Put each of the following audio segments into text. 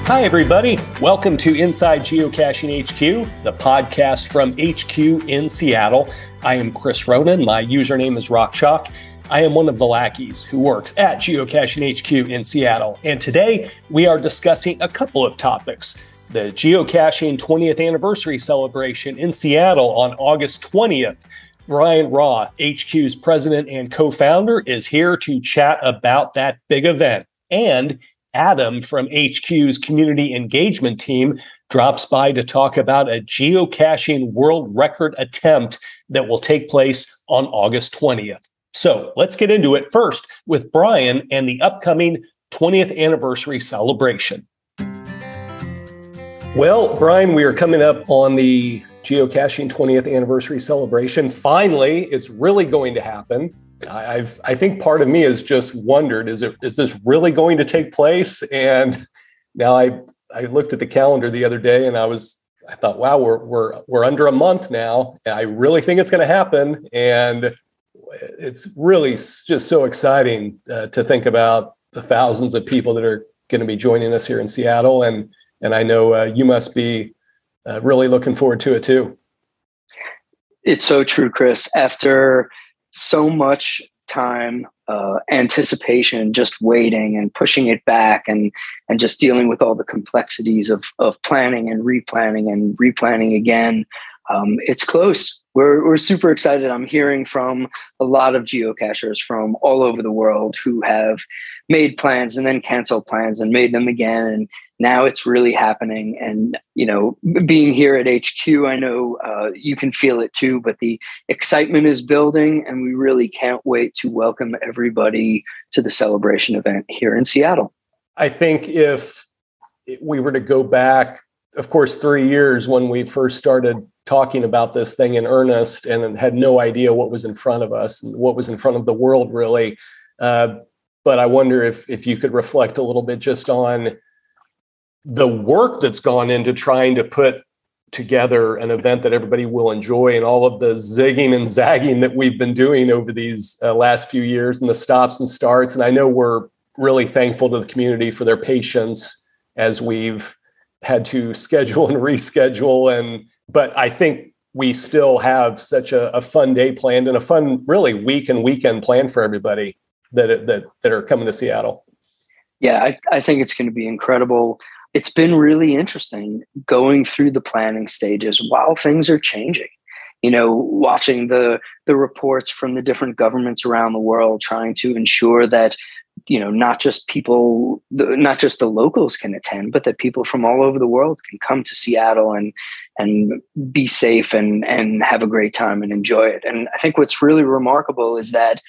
Hi, everybody. Welcome to Inside Geocaching HQ, the podcast from HQ in Seattle. I am Chris Ronan. My username is RockChalk. I am one of the lackeys who works at Geocaching HQ in Seattle. And today we are discussing a couple of topics. The Geocaching 20th anniversary celebration in Seattle on August 20th. Bryan Roth, HQ's president and co-founder, is here to chat about that big event. And Adam from HQ's community engagement team drops by to talk about a geocaching world record attempt that will take place on August 20th. So let's get into it first with Bryan and the upcoming 20th anniversary celebration. Well, Bryan, we are coming up on the Geocaching 20th anniversary celebration. Finally, it's really going to happen. I think part of me has just wondered, is this really going to take place? And now I looked at the calendar the other day and I thought, wow, we're under a month now. And I really think it's going to happen. And it's really just so exciting to think about the thousands of people that are going to be joining us here in Seattle. And I know you must be really looking forward to it too. It's so true, Chris. After so much time, anticipation, just waiting and pushing it back and just dealing with all the complexities of planning and replanning again. It's close. We're super excited. I'm hearing from a lot of geocachers from all over the world who have made plans and then canceled plans and made them again. And now it's really happening. And, being here at HQ, I know you can feel it too, but the excitement is building and we really can't wait to welcome everybody to the celebration event here in Seattle. I think if we were to go back, of course, 3 years when we first started talking about this thing in earnest and had no idea what was in front of us and what was in front of the world, really. But I wonder if you could reflect a little bit just on the work that's gone into trying to put together an event that everybody will enjoy and all of the zigging and zagging that we've been doing over these last few years and the stops and starts. And I know we're really thankful to the community for their patience as we've had to schedule and reschedule. But I think we still have such a fun day planned and a fun, really, week and weekend planned for everybody that are coming to Seattle. Yeah, I think it's going to be incredible. It's been really interesting going through the planning stages while things are changing. Watching the reports from the different governments around the world, trying to ensure that not just the locals can attend, but that people from all over the world can come to Seattle and be safe and have a great time and enjoy it. And I think what's really remarkable is that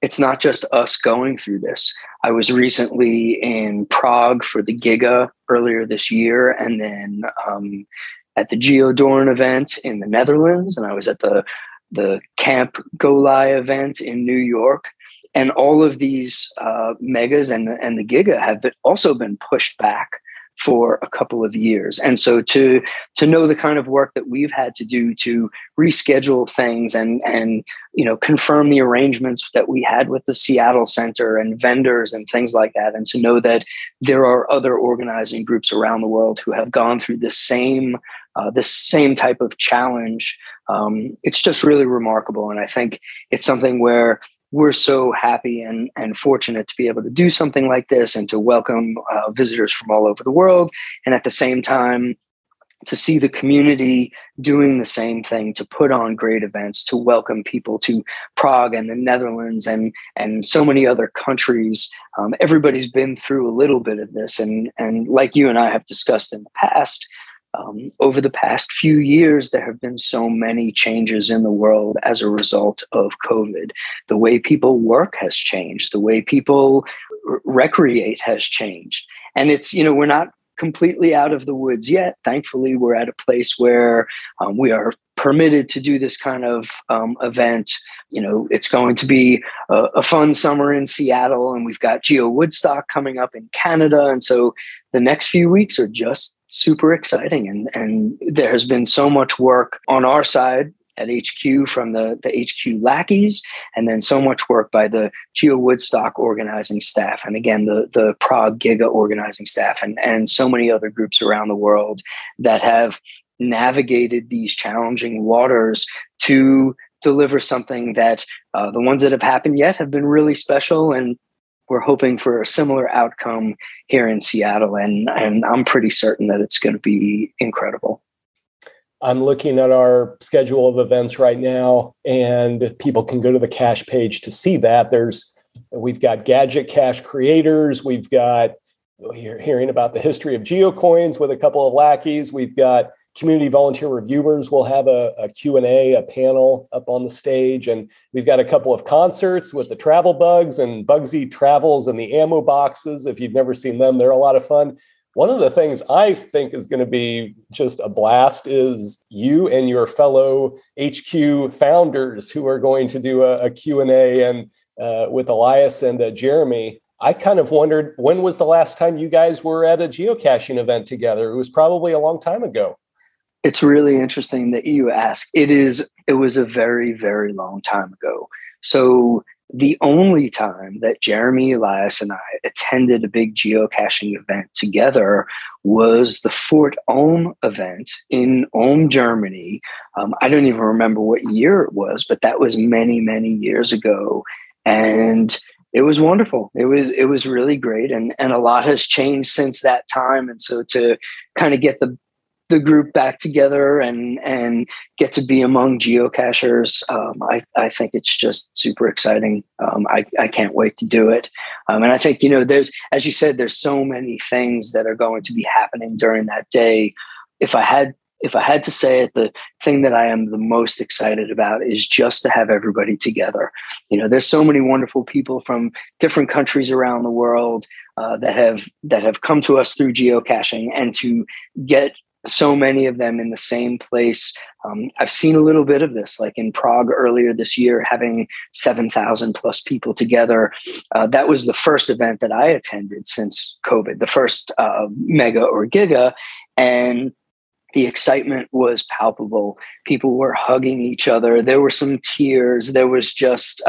it's not just us going through this. I was recently in Prague for the Giga earlier this year, and then at the Geodorn event in the Netherlands, and I was at the Camp Golai event in New York. And all of these megas and the Giga have also been pushed back for a couple of years. And so to know the kind of work that we've had to do to reschedule things and confirm the arrangements that we had with the Seattle Center and vendors and things like that, and to know that there are other organizing groups around the world who have gone through this same type of challenge, it's just really remarkable. And I think it's something where we're so happy and fortunate to be able to do something like this and to welcome visitors from all over the world. And at the same time, to see the community doing the same thing, to put on great events, to welcome people to Prague and the Netherlands and so many other countries. Everybody's been through a little bit of this. And like you and I have discussed in the past, over the past few years, there have been so many changes in the world as a result of COVID. The way people work has changed. The way people recreate has changed. And it's, we're not completely out of the woods yet. Thankfully, we're at a place where we are permitted to do this kind of event. It's going to be a fun summer in Seattle, and we've got Geo Woodstock coming up in Canada. And so the next few weeks are just super exciting. And there has been so much work on our side at HQ from the HQ lackeys, and then so much work by the Geo Woodstock organizing staff, and again the Prague Giga organizing staff, and so many other groups around the world that have navigated these challenging waters to deliver something that the ones that have happened yet have been really special, and we're hoping for a similar outcome here in Seattle, and I'm pretty certain that it's going to be incredible. I'm looking at our schedule of events right now, and people can go to the cache page to see that. We've got gadget cache creators. You're hearing about the history of geocoins with a couple of lackeys. We've got community volunteer reviewers. We'll have a Q&A, a panel up on the stage. And we've got a couple of concerts with the Travel Bugs and Bugsy Travels and the ammo boxes. If you've never seen them, they're a lot of fun. One of the things I think is going to be just a blast is you and your fellow HQ founders who are going to do a Q&A and with Elias and Jeremy. I kind of wondered, when was the last time you guys were at a geocaching event together? It was probably a long time ago. It's really interesting that you ask. It was a very, very long time ago. So the only time that Jeremy, Elias, and I attended a big geocaching event together was the Fort Ulm event in Ulm, Germany. I don't even remember what year it was, but that was many, many years ago. And it was wonderful. It was really great. And a lot has changed since that time. And so to kind of get the group back together and get to be among geocachers, I think it's just super exciting. I can't wait to do it. And I think, there's, as you said, there's so many things that are going to be happening during that day. If I had to say it, the thing that I am the most excited about is just to have everybody together. There's so many wonderful people from different countries around the world that have come to us through geocaching, and to get so many of them in the same place. I've seen a little bit of this, like in Prague earlier this year, having 7,000 plus people together. That was the first event that I attended since COVID, the first mega or giga. And the excitement was palpable. People were hugging each other. There were some tears. There was just,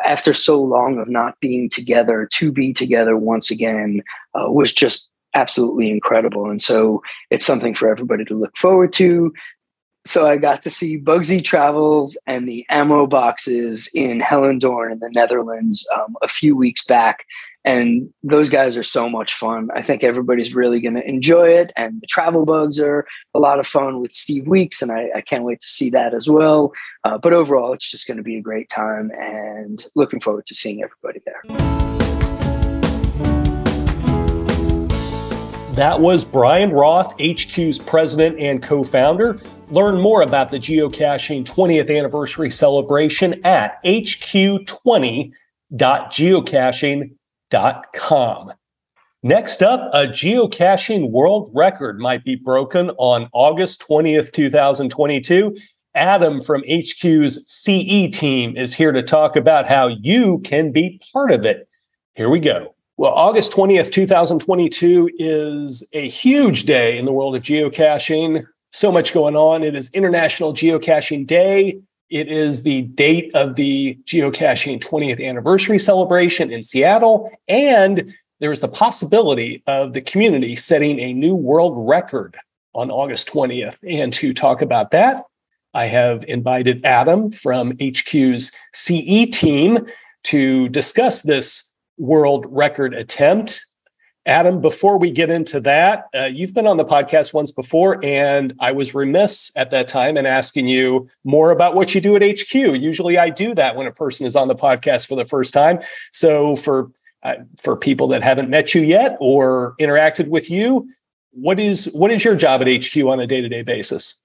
after so long of not being together, to be together once again was just absolutely incredible. And so it's something for everybody to look forward to. So I got to see Bugsy Travels and the ammo boxes in Hellendoorn in the Netherlands a few weeks back. And those guys are so much fun. I think everybody's really going to enjoy it. And the Travel Bugs are a lot of fun with Steve Weeks, and I can't wait to see that as well. But overall, it's just going to be a great time, and looking forward to seeing everybody there. That was Bryan Roth, HQ's president and co-founder. Learn more about the Geocaching 20th anniversary celebration at hq20.geocaching.com. Next up, a geocaching world record might be broken on August 20th, 2022. Adam from HQ's CE team is here to talk about how you can be part of it. Here we go. Well, August 20th, 2022 is a huge day in the world of geocaching. So much going on. It is International Geocaching Day. It is the date of the Geocaching 20th anniversary celebration in Seattle. And there is the possibility of the community setting a new world record on August 20th. And to talk about that, I have invited Adam from HQ's CE team to discuss this world record attempt. Adam, before we get into that, you've been on the podcast once before, and I was remiss at that time in asking you more about what you do at HQ. Usually I do that when a person is on the podcast for the first time. So for people that haven't met you yet or interacted with you, what is your job at HQ on a day-to-day basis?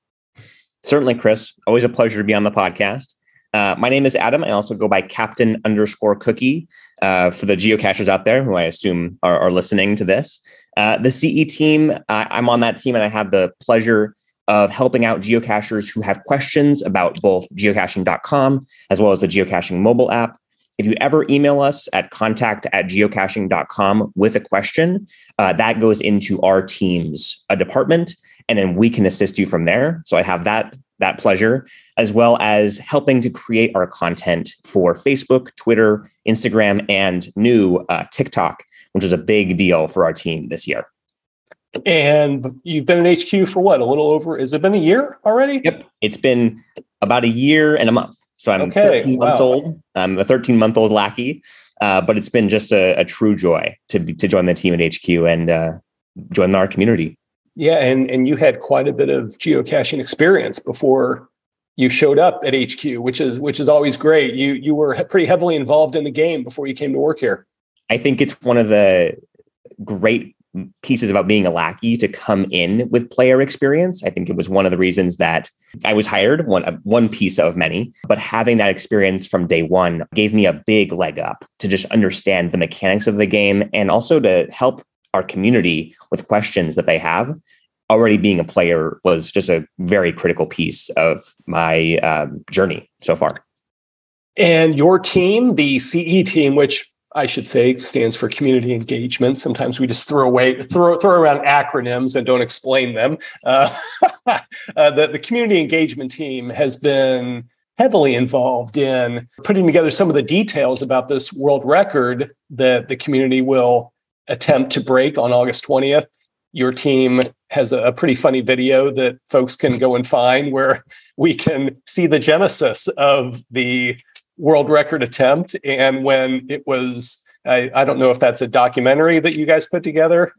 Certainly, Chris. Always a pleasure to be on the podcast. My name is Adam. I also go by Captain_Cookie for the geocachers out there who I assume are listening to this. The CE team, I'm on that team, and I have the pleasure of helping out geocachers who have questions about both geocaching.com as well as the geocaching mobile app. If you ever email us at contact@geocaching.com with a question, that goes into our team's department, and then we can assist you from there. So I have that that pleasure, as well as helping to create our content for Facebook, Twitter, Instagram, and new TikTok, which is a big deal for our team this year. And you've been in HQ for what? A little over, has it been a year already? Yep. It's been about a year and a month. So I'm 13 months old. I'm a 13-month-old lackey, but it's been just a true joy to join the team at HQ and join our community. Yeah, and you had quite a bit of geocaching experience before you showed up at HQ, which is always great. You were pretty heavily involved in the game before you came to work here. I think it's one of the great pieces about being a lackey to come in with player experience. I think it was one of the reasons that I was hired, one piece of many, but having that experience from day one gave me a big leg up to just understand the mechanics of the game and also to help our community with questions that they have. Already being a player was just a very critical piece of my journey so far. And your team, the CE team, which I should say stands for community engagement. Sometimes we just throw around acronyms and don't explain them. The community engagement team has been heavily involved in putting together some of the details about this world record that the community will attempt to break on August 20th. Your team has a pretty funny video that folks can go and find where we can see the genesis of the world record attempt. And when it was, I don't know if that's a documentary that you guys put together.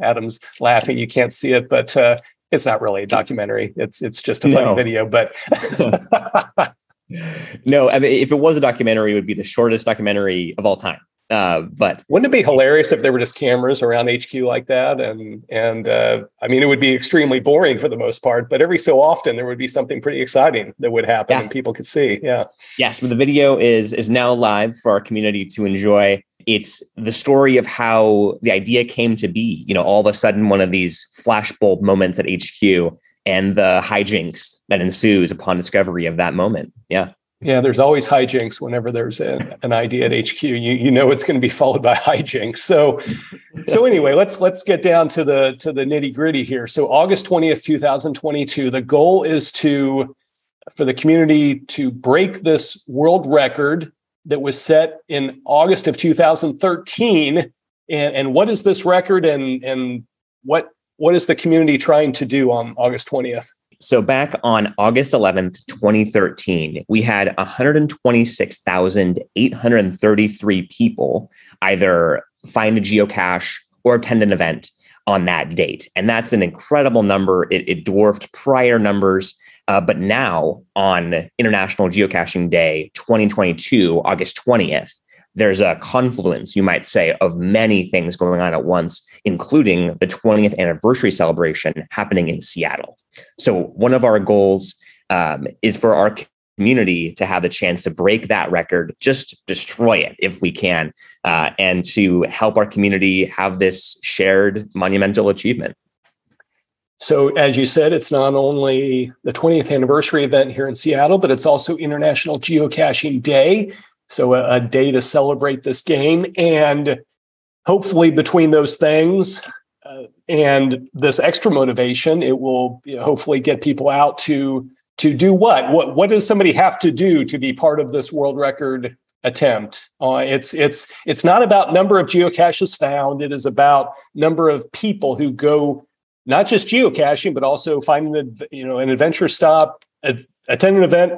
Adam's laughing. You can't see it, but it's not really a documentary. It's just a funny video, but no, I mean, if it was a documentary, it would be the shortest documentary of all time. But wouldn't it be hilarious if there were just cameras around HQ like that? And I mean, it would be extremely boring for the most part, but every so often there would be something pretty exciting that would happen and people could see. Yeah. Yes. But the video is now live for our community to enjoy. It's the story of how the idea came to be, all of a sudden, one of these flashbulb moments at HQ and the hijinks that ensues upon discovery of that moment. Yeah. Yeah, there's always hijinks whenever there's an idea at HQ. You know it's going to be followed by hijinks. So anyway, let's get down to the nitty gritty here. So August 20th, 2022, the goal is for the community to break this world record that was set in August of 2013. And what is this record and what is the community trying to do on August 20th? So back on August 11th, 2013, we had 126,833 people either find a geocache or attend an event on that date. And that's an incredible number. It dwarfed prior numbers. But now on International Geocaching Day 2022, August 20th, there's a confluence, you might say, of many things going on at once, including the 20th anniversary celebration happening in Seattle. So one of our goals is for our community to have the chance to break that record, just destroy it if we can, and to help our community have this shared monumental achievement. So as you said, it's not only the 20th anniversary event here in Seattle, but it's also International Geocaching Day. So a day to celebrate this game. And hopefully between those things and this extra motivation, it will hopefully get people out to do what? What does somebody have to do to be part of this world record attempt? It's not about number of geocaches found. It is about number of people who go not just geocaching, but also finding an adventure stop, attend an event,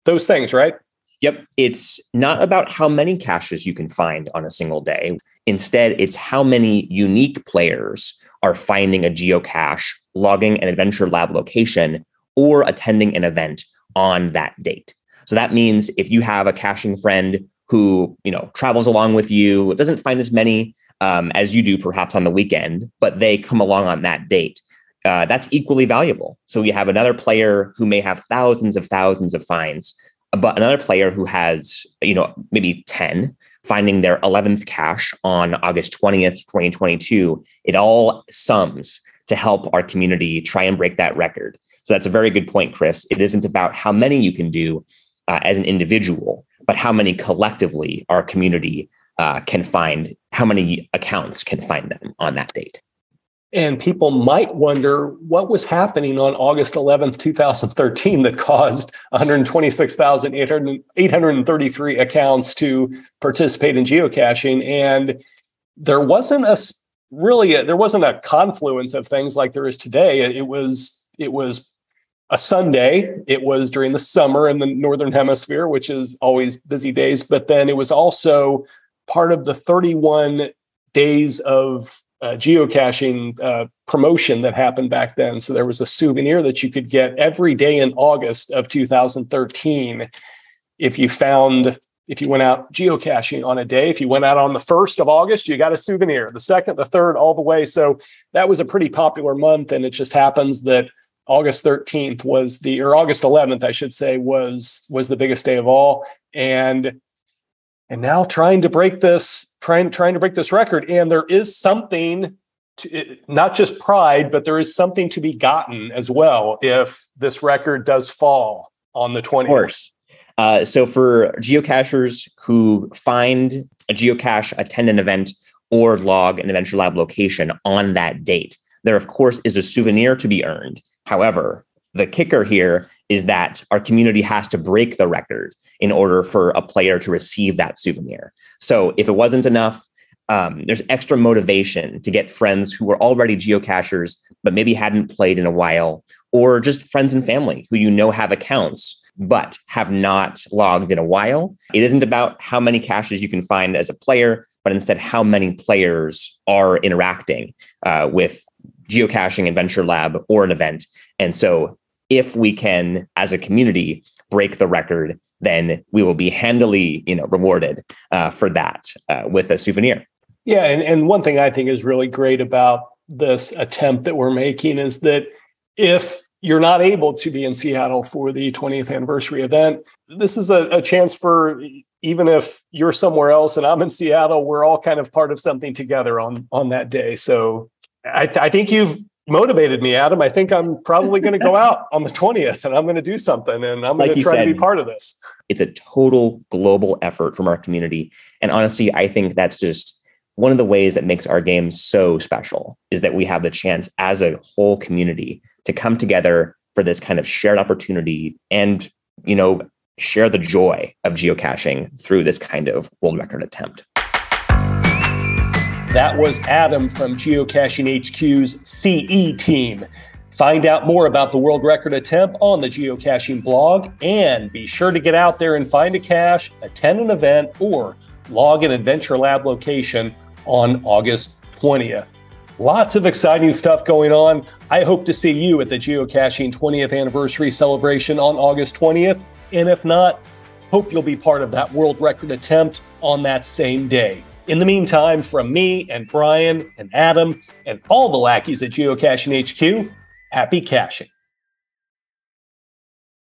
those things, right? Yep. It's not about how many caches you can find on a single day. Instead, it's how many unique players are finding a geocache, logging an Adventure Lab location, or attending an event on that date. So that means if you have a caching friend who, travels along with you, doesn't find as many as you do perhaps on the weekend, but they come along on that date, that's equally valuable. So you have another player who may have thousands of finds, but another player who has, maybe 10 finding their 11th cache on August 20th, 2022, it all sums to help our community try and break that record. So that's a very good point, Chris. It isn't about how many you can do as an individual, but how many collectively our community can find, how many accounts can find them on that date. And people might wonder what was happening on August 11th, 2013 that caused 126,833 accounts to participate in geocaching. And there wasn't a confluence of things like there is today. It was a Sunday. It was during the summer in the Northern Hemisphere, which is always busy days. But then it was also part of the 31 days of geocaching promotion that happened back then. So there was a souvenir that you could get every day in August of 2013 if you went out geocaching on a day. If you went out on the 1st of August, you got a souvenir. The 2nd, the 3rd, all the way. So that was a pretty popular month, and it just happens that August 13th or August 11th, I should say, was the biggest day of all. And now trying to break this record. And there is something not just pride, but there is something to be gotten as well if this record does fall on the 20th. Of course. So for geocachers who find a geocache, attend an event, or log an Adventure Lab location on that date, there, of course, is a souvenir to be earned. However, the kicker here is that our community has to break the record in order for a player to receive that souvenir. So if it wasn't enough, there's extra motivation to get friends who were already geocachers, but maybe hadn't played in a while, or just friends and family who have accounts, but have not logged in a while. It isn't about how many caches you can find as a player, but instead how many players are interacting with geocaching, Adventure Lab, or an event. And so if we can, as a community, break the record, then we will be handily, rewarded for that with a souvenir. Yeah, and one thing I think is really great about this attempt that we're making is that if you're not able to be in Seattle for the 20th anniversary event, this is a chance for, even if you're somewhere else and I'm in Seattle, we're all kind of part of something together on that day. So I think you've motivated me, Adam. I think I'm probably going to go out on the 20th and I'm going to do something, and I'm going to try to be part of this. It's a total global effort from our community. And honestly, I think that's just one of the ways that makes our game so special, is that we have the chance as a whole community to come together for this kind of shared opportunity and, share the joy of geocaching through this kind of world record attempt. That was Adam from Geocaching HQ's CE team. Find out more about the world record attempt on the Geocaching blog, and be sure to get out there and find a cache, attend an event, or log an Adventure Lab location on August 20th. Lots of exciting stuff going on. I hope to see you at the Geocaching 20th anniversary celebration on August 20th. And if not, hope you'll be part of that world record attempt on that same day. In the meantime, from me and Brian and Adam and all the lackeys at Geocaching HQ, happy caching.